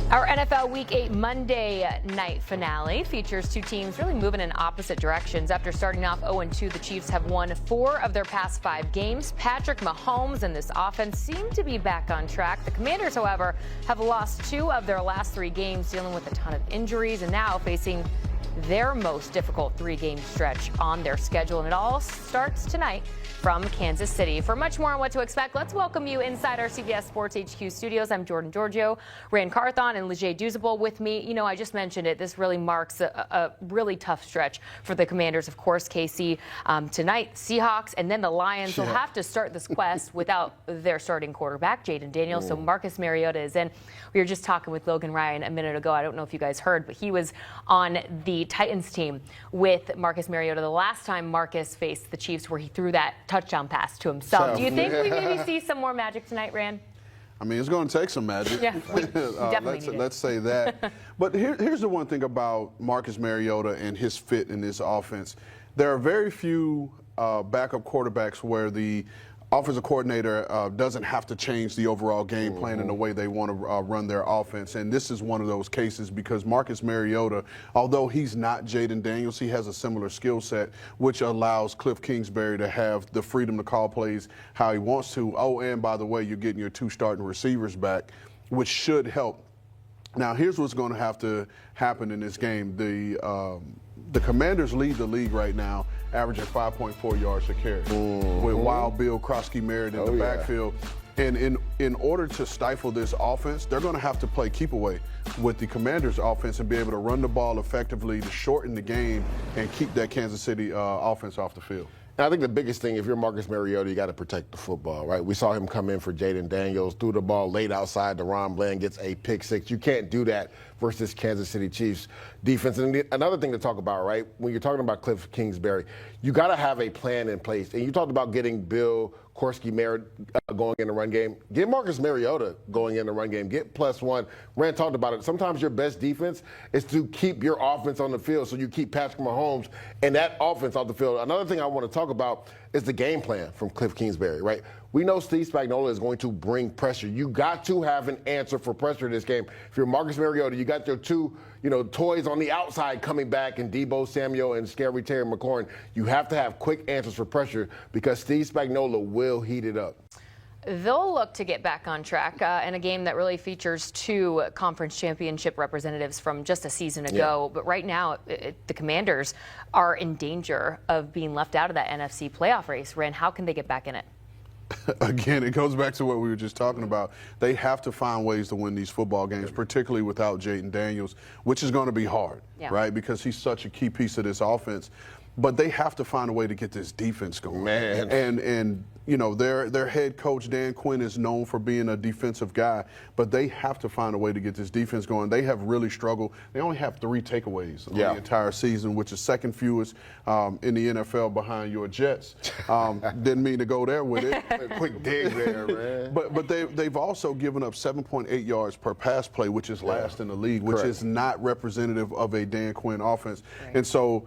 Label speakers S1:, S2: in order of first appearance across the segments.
S1: Our NFL Week 8 Monday night finale features two teams really moving in opposite directions. After starting off 0-2, the Chiefs have won 4 of their past 5 games. Patrick Mahomes and this offense seem to be back on track. The Commanders, however, have lost 2 of their last 3 games, dealing with a ton of injuries, and now facing their most difficult 3-game stretch on their schedule. And it all starts tonight from Kansas City. For much more on what to expect, let's welcome you inside our CBS Sports HQ studios. I'm Jordan Giorgio, Rand Carthon, and Leger Duzable with me. You know, I just mentioned it. This really marks a really tough stretch for the Commanders. Of course, KC tonight, Seahawks, and then the Lions will have to start this quest without their starting quarterback, Jayden Daniels. So Marcus Mariota is in. We were just talking with Logan Ryan a minute ago. I don't know if you guys heard, but he was on the Titans team with Marcus Mariota the last time Marcus faced the Chiefs, where he threw that touchdown pass to himself. Do you think we maybe see some more magic tonight, Rand?
S2: I mean, it's going to take some magic.
S1: Yeah, we definitely need it.
S2: Let's say that. But here's the one thing about Marcus Mariota and his fit in this offense. There are very few backup quarterbacks where the offensive coordinator doesn't have to change the overall game plan in the way they want to run their offense. And this is one of those cases because Marcus Mariota, although he's not Jayden Daniels, he has a similar skill set, which allows Cliff Kingsbury to have the freedom to call plays how he wants to. Oh, and by the way, you're getting your 2 starting receivers back, which should help. Now, here's what's going to have to happen in this game. The Commanders lead the league right now, averaging 5.4 yards a carry, with Wild Bill Krosky-Merritt in the backfield. And in order to stifle this offense, they're going to have to play keep away with the Commanders' offense and be able to run the ball effectively to shorten the game and keep that Kansas City offense off the field.
S3: And I think the biggest thing, if you're Marcus Mariota, you got to protect the football, right? We saw him come in for Jayden Daniels, threw the ball late outside. DeRon Bland gets a pick 6. You can't do that versus Kansas City Chiefs defense. And another thing to talk about, right, when you're talking about Cliff Kingsbury, you got to have a plan in place. And you talked about getting Bill Korski-Merritt going in the run game. Get Marcus Mariota going in the run game. Get +1. Rand talked about it. Sometimes your best defense is to keep your offense on the field, so you keep Patrick Mahomes and that offense off the field. Another thing I want to talk about is the game plan from Cliff Kingsbury, right? We know Steve Spagnuolo is going to bring pressure. You got to have an answer for pressure in this game. If you're Marcus Mariota, you got your 2, toys on the outside coming back, and Deebo Samuel and Scary Terry McLaurin. You have to have quick answers for pressure because Steve Spagnuolo will heat it up.
S1: They'll look to get back on track in a game that really features 2 conference championship representatives from just a season ago. But right now, the Commanders are in danger of being left out of that NFC playoff race. Rand, how can they get back in it?
S2: Again, it goes back to what we were just talking about. They have to find ways to win these football games, particularly without Jayden Daniels, which is going to be hard, right? Because he's such a key piece of this offense. But they have to find a way to get this defense going.
S3: Man.
S2: And their head coach, Dan Quinn, is known for being a defensive guy, but they have to find a way to get this defense going. They have really struggled. They only have 3 takeaways on the entire season, which is second fewest in the NFL behind your Jets. Didn't mean to go there with it.
S3: Quick dig there, man.
S2: But they've also given up 7.8 yards per pass play, which is last in the league, which is not representative of a Dan Quinn offense. And so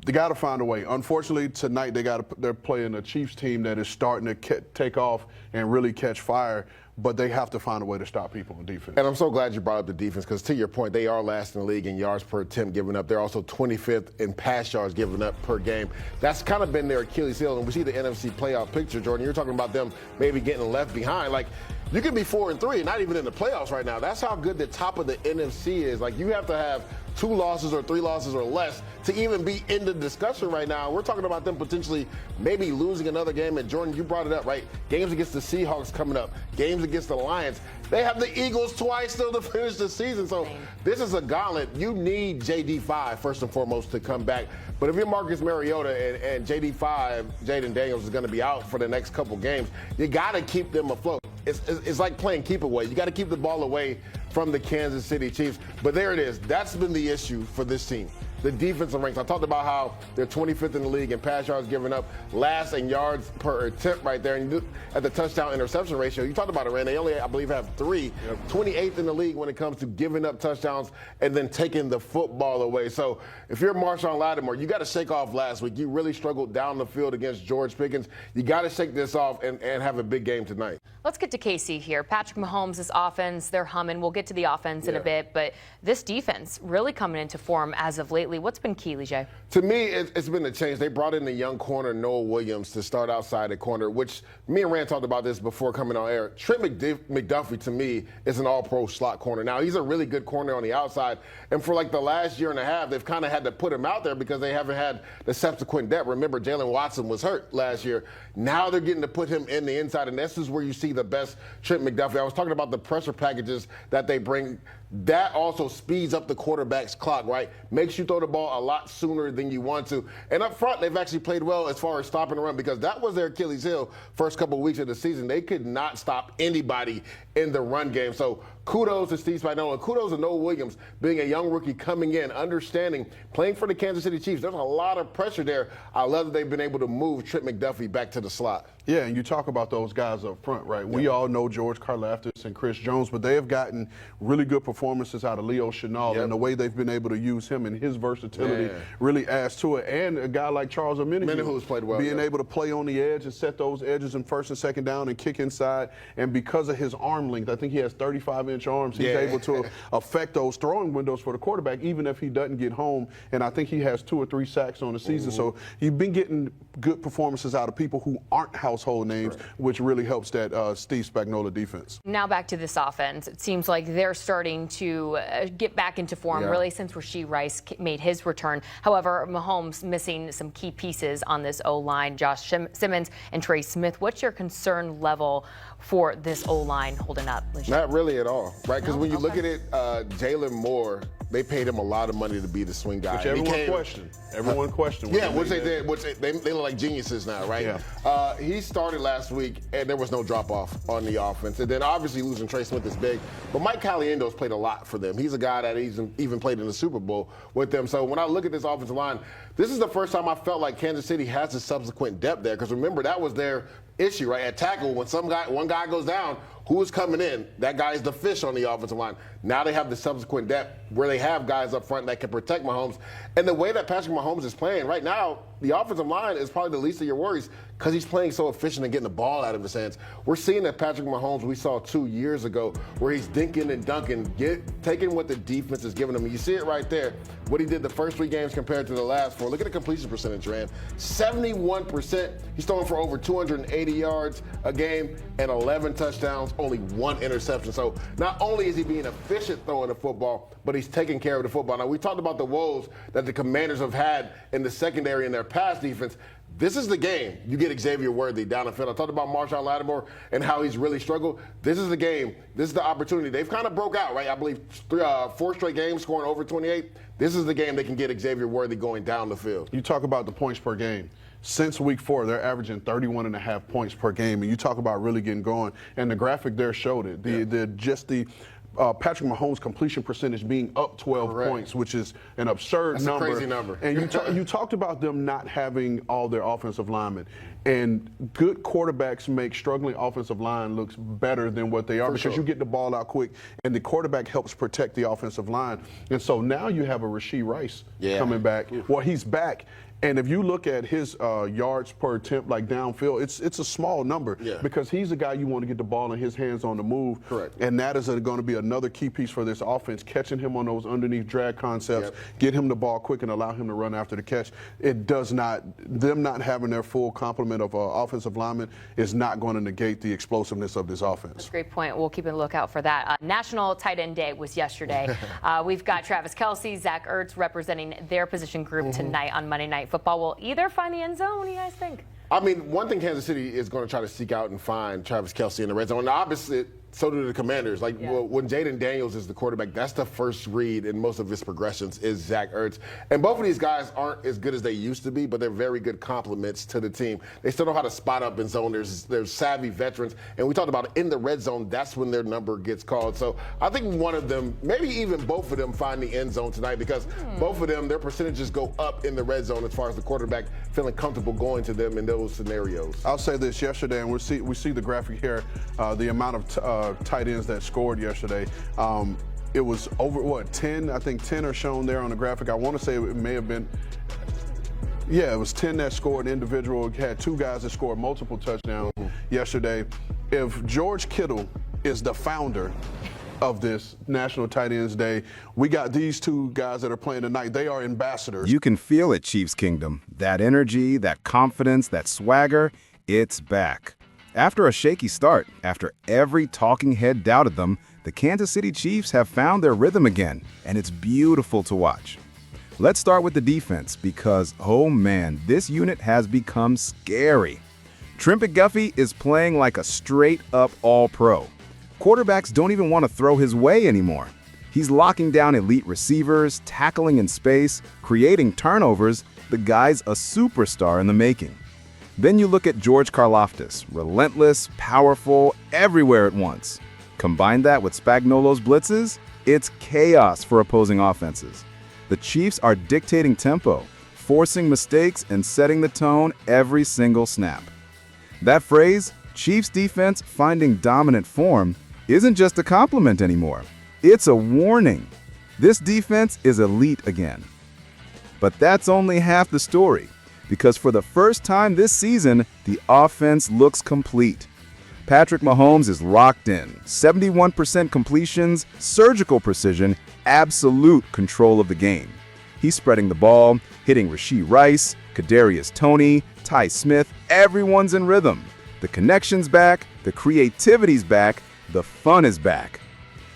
S2: they got to find a way. Unfortunately, tonight they're playing a Chiefs team that is starting to take off and really catch fire, but they have to find a way to stop people on defense.
S3: And I'm so glad you brought up the defense because, to your point, they are last in the league in yards per attempt given up. They're also 25th in pass yards given up per game. That's kind of been their Achilles heel. And we see the NFC playoff picture, Jordan. You're talking about them maybe getting left behind. Like, you can be 4-3, not even in the playoffs right now. That's how good the top of the NFC is. Like, you have to have 2 losses or 3 losses or less to even be in the discussion right now. We're talking about them potentially maybe losing another game. And Jordan, you brought it up, right? Games against the Seahawks coming up, games against the Lions. They have the Eagles twice still to finish the season. So this is a gauntlet. You need JD5 first and foremost to come back. But if you're Marcus Mariota and JD5, Jayden Daniels, is going to be out for the next couple games, you got to keep them afloat. It's like playing keep away. You got to keep the ball away from the Kansas City Chiefs. But there it is. That's been the issue for this team. The defensive ranks. I talked about how they're 25th in the league in pass yards given up, last in yards per attempt right there. And at the touchdown interception ratio, you talked about it, Rand. They only, I believe, have 3. 28th in the league when it comes to giving up touchdowns and then taking the football away. So if you're Marshawn Lattimore, you got to shake off last week. You really struggled down the field against George Pickens. You got to shake this off and have a big game tonight.
S1: Let's get to KC here. Patrick Mahomes' this offense, they're humming. We'll get to the offense in a bit, but this defense really coming into form as of lately. What's been key, Lijay?
S3: To me, it's been a change. They brought in the young corner, Noah Williams, to start outside at corner, which me and Rand talked about this before coming on air. Trent McDuffie, to me, is an all-pro slot corner. Now, he's a really good corner on the outside, and for like the last year and a half, they've kind of had to put him out there because they haven't had the subsequent depth. Remember, Jalen Watson was hurt last year. Now they're getting to put him in the inside, and this is where you see the best Trent McDuffie. I was talking about the pressure packages that they bring. That also speeds up the quarterback's clock, right? Makes you throw the ball a lot sooner than you want to. And up front, they've actually played well as far as stopping the run because that was their Achilles heel first couple of weeks of the season. They could not stop anybody in the run game. So kudos to Steve Spagnuolo and kudos to Noah Williams being a young rookie coming in, understanding, playing for the Kansas City Chiefs. There's a lot of pressure there. I love that they've been able to move Trent McDuffie back to the slot.
S2: Yeah, and you talk about those guys up front, right? We all know George Karlaftis and Chris Jones, but they have gotten really good performances out of Leo Chenal, and the way they've been able to use him and his versatility really adds to it. And a guy like Charles Omenihu,
S3: who's played well,
S2: being able to play on the edge and set those edges in first and second down and kick inside. And because of his arm length, I think he has 35-inch arms. He's able to affect those throwing windows for the quarterback, even if he doesn't get home. And I think he has 2 or 3 sacks on the season. So you've been getting good performances out of people who aren't household names, which really helps that Steve Spagnuolo defense.
S1: Now back to this offense. It seems like they're starting to get back into form, really, since Rashee Rice made his return. However, Mahomes missing some key pieces on this O-line, Josh Simmons and Trey Smith. What's your concern level for this O-line holding up?
S3: Not really at all, right? Because when you look at it, Jalen Moore, they paid him a lot of money to be the swing guy.
S2: Which everyone questioned. Everyone questioned.
S3: Yeah, which they did. Which they look like geniuses now, right? Yeah. He started last week, and there was no drop-off on the offense. And then obviously losing Trey Smith is big. But Mike Caliendo's played a lot for them. He's a guy that he's even played in the Super Bowl with them. So when I look at this offensive line, this is the first time I felt like Kansas City has the subsequent depth there. Because remember, that was their issue, right? At tackle, when one guy goes down, who is coming in? That guy is the fish on the offensive line. Now they have the subsequent depth where they have guys up front that can protect Mahomes. And the way that Patrick Mahomes is playing right now, the offensive line is probably the least of your worries because he's playing so efficient and getting the ball out of his hands. We're seeing that Patrick Mahomes we saw 2 years ago where he's dinking and dunking, taking what the defense is giving him. And you see it right there, what he did the first 3 games compared to the last 4. Look at the completion percentage, Rand. 71%. He's throwing for over 280 yards a game and 11 touchdowns, only 1 interception. So not only is he being efficient throwing the football, but he's taking care of the football. Now, we talked about the woes that the Commanders have had in the secondary in their pass defense. This is the game. You get Xavier Worthy down the field. I talked about Marshawn Lattimore and how he's really struggled. This is the game. This is the opportunity. They've kind of broke out, right? I believe 4 straight games scoring over 28. This is the game they can get Xavier Worthy going down the field.
S2: You talk about the points per game. Since week 4, they're averaging 31.5 points per game. And you talk about really getting going. And the graphic there showed it. Patrick Mahomes' completion percentage being up 12 points, which is an absurd number.
S3: That's a crazy number.
S2: And you talked about them not having all their offensive linemen. And good quarterbacks make struggling offensive line looks better than what they are because you get the ball out quick, and the quarterback helps protect the offensive line. And so now you have a Rashee Rice coming back. Well, he's back. And if you look at his yards per attempt, like downfield, it's a small number because he's a guy you want to get the ball in his hands on the move.
S3: Correct.
S2: And that is going to be another key piece for this offense, catching him on those underneath drag concepts, get him the ball quick and allow him to run after the catch. It does not, them not having their full complement of offensive linemen is not going to negate the explosiveness of this offense.
S1: That's a great point. We'll keep a lookout for that. National Tight End Day was yesterday. We've got Travis Kelce, Zach Ertz representing their position group tonight on Monday Night Football. Will either find the end zone? What do you guys think?
S3: I mean, one thing Kansas City is going to try to seek out and find Travis Kelce in the red zone. And the opposite, so do the Commanders. Like when Jaden Daniels is the quarterback, that's the first read in most of his progressions is Zach Ertz. And both of these guys aren't as good as they used to be, but they're very good complements to the team. They still know how to spot up in zone. There's savvy veterans. And we talked about in the red zone, that's when their number gets called. So I think one of them, maybe even both of them, find the end zone tonight because both of them, their percentages go up in the red zone as far as the quarterback feeling comfortable going to them in those scenarios.
S2: I'll say this yesterday, and we see the graphic here, the amount of tight ends that scored yesterday. It was over, 10? I think 10 are shown there on the graphic. I want to say it may have been, it was 10 that scored individual. Had 2 guys that scored multiple touchdowns yesterday. if George Kittle is the founder of this National Tight Ends Day, we got these two guys that are playing tonight. They are ambassadors.
S4: You can feel it, Chiefs Kingdom. That energy, that confidence, that swagger, it's back. After a shaky start, after every talking head doubted them, the Kansas City Chiefs have found their rhythm again, and it's beautiful to watch. Let's start with the defense because, oh man, this unit has become scary. Trent McDuffie is playing like a straight-up all-pro. Quarterbacks don't even want to throw his way anymore. He's locking down elite receivers, tackling in space, creating turnovers. The guy's a superstar in the making. Then you look at George Karlaftis, relentless, powerful, everywhere at once. Combine that with Spagnuolo's blitzes, it's chaos for opposing offenses. The Chiefs are dictating tempo, forcing mistakes and setting the tone every single snap. That phrase, Chiefs defense finding dominant form, isn't just a compliment anymore. It's a warning. This defense is elite again. But that's only half the story, because for the first time this season, the offense looks complete. Patrick Mahomes is locked in. 71% completions, surgical precision, absolute control of the game. He's spreading the ball, hitting Rashee Rice, Kadarius Toney, Ty Smith. Everyone's in rhythm. The connection's back, the creativity's back, the fun is back.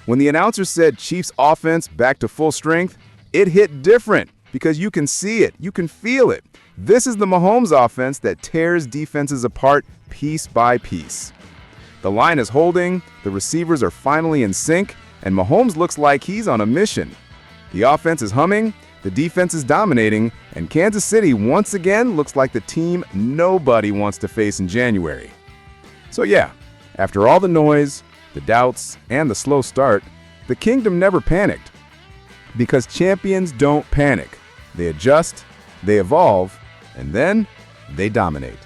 S4: When the announcer said Chiefs offense back to full strength, it hit different because you can see it, you can feel it. This is the Mahomes offense that tears defenses apart piece by piece. The line is holding, the receivers are finally in sync, and Mahomes looks like he's on a mission. The offense is humming, the defense is dominating, and Kansas City once again looks like the team nobody wants to face in January. So yeah, after all the noise, the doubts, and the slow start, the Kingdom never panicked. Because champions don't panic. They adjust, they evolve, and then they dominate.